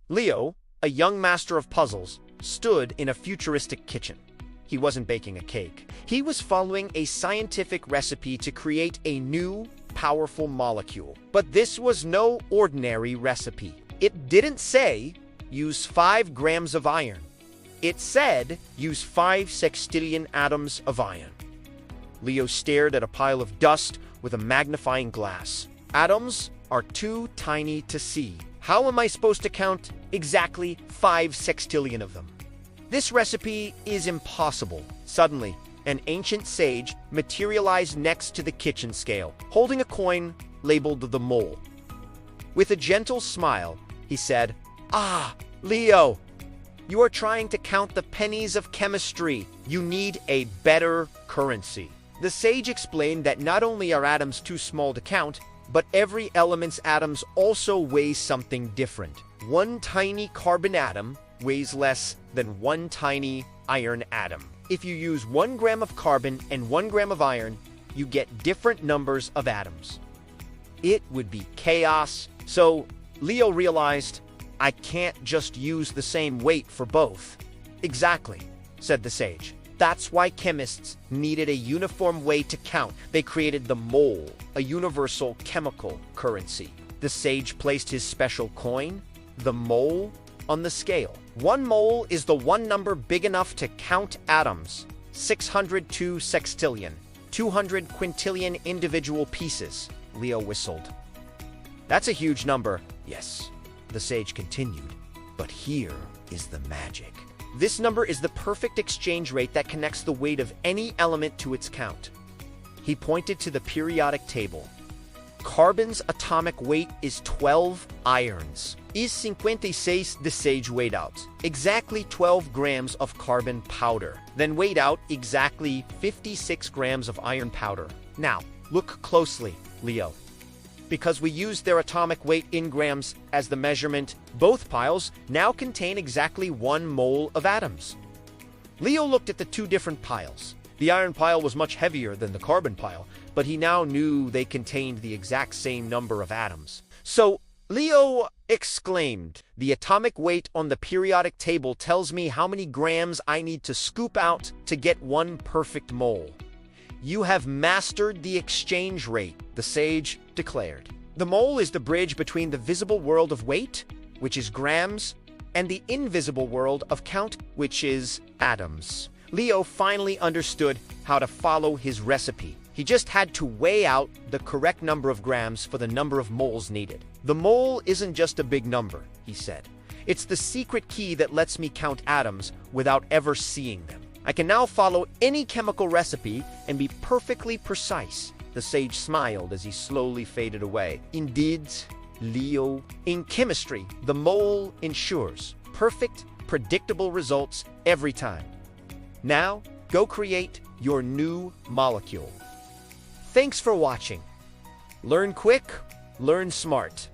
Leo, a young master of puzzles, stood in a futuristic kitchen. He wasn't baking a cake. He was following a scientific recipe to create a new, powerful molecule. But this was no ordinary recipe. It didn't say, use 5 grams of iron. It said, use 5 sextillion atoms of iron. Leo stared at a pile of dust with a magnifying glass. Atoms are too tiny to see. How am I supposed to count exactly 5 sextillion of them? This recipe is impossible. Suddenly, an ancient sage materialized next to the kitchen scale, holding a coin labeled the mole. With a gentle smile, he said, "Ah, Leo, you are trying to count the pennies of chemistry. You need a better currency." The sage explained that not only are atoms too small to count, but every element's atoms also weigh something different. One tiny carbon atom weighs less than one tiny iron atom. If you use 1 gram of carbon and 1 gram of iron, you get different numbers of atoms. It would be chaos. So Leo realized, I can't just use the same weight for both. Exactly, said the sage. That's why chemists needed a uniform way to count. They created the mole, a universal chemical currency. The sage placed his special coin, the mole, on the scale. 1 mole is the one number big enough to count atoms. 602 sextillion, 200 quintillion individual pieces. Leo whistled. That's a huge number. Yes, the sage continued. But here is the magic. This number is the perfect exchange rate that connects the weight of any element to its count. He pointed to the periodic table. Carbon's atomic weight is 12 irons. Is 56, the sage weighed out. Exactly 12 grams of carbon powder. Then weighed out exactly 56 grams of iron powder. Now, look closely, Leo. Because we used their atomic weight in grams as the measurement, both piles now contain exactly 1 mole of atoms. Leo looked at the 2 different piles. The iron pile was much heavier than the carbon pile, but he now knew they contained the exact same number of atoms. So Leo exclaimed, "The atomic weight on the periodic table tells me how many grams I need to scoop out to get 1 perfect mole." "You have mastered the exchange rate," the sage declared. The mole is the bridge between the visible world of weight, which is grams, and the invisible world of count, which is atoms. Leo finally understood how to follow his recipe. He just had to weigh out the correct number of grams for the number of moles needed. "The mole isn't just a big number," he said. "It's the secret key that lets me count atoms without ever seeing them. I can now follow any chemical recipe and be perfectly precise." The sage smiled as he slowly faded away. "Indeed, Leo, in chemistry, the mole ensures perfect, predictable results every time. Now, go create your new molecule." Thanks for watching. Learn quick, learn smart.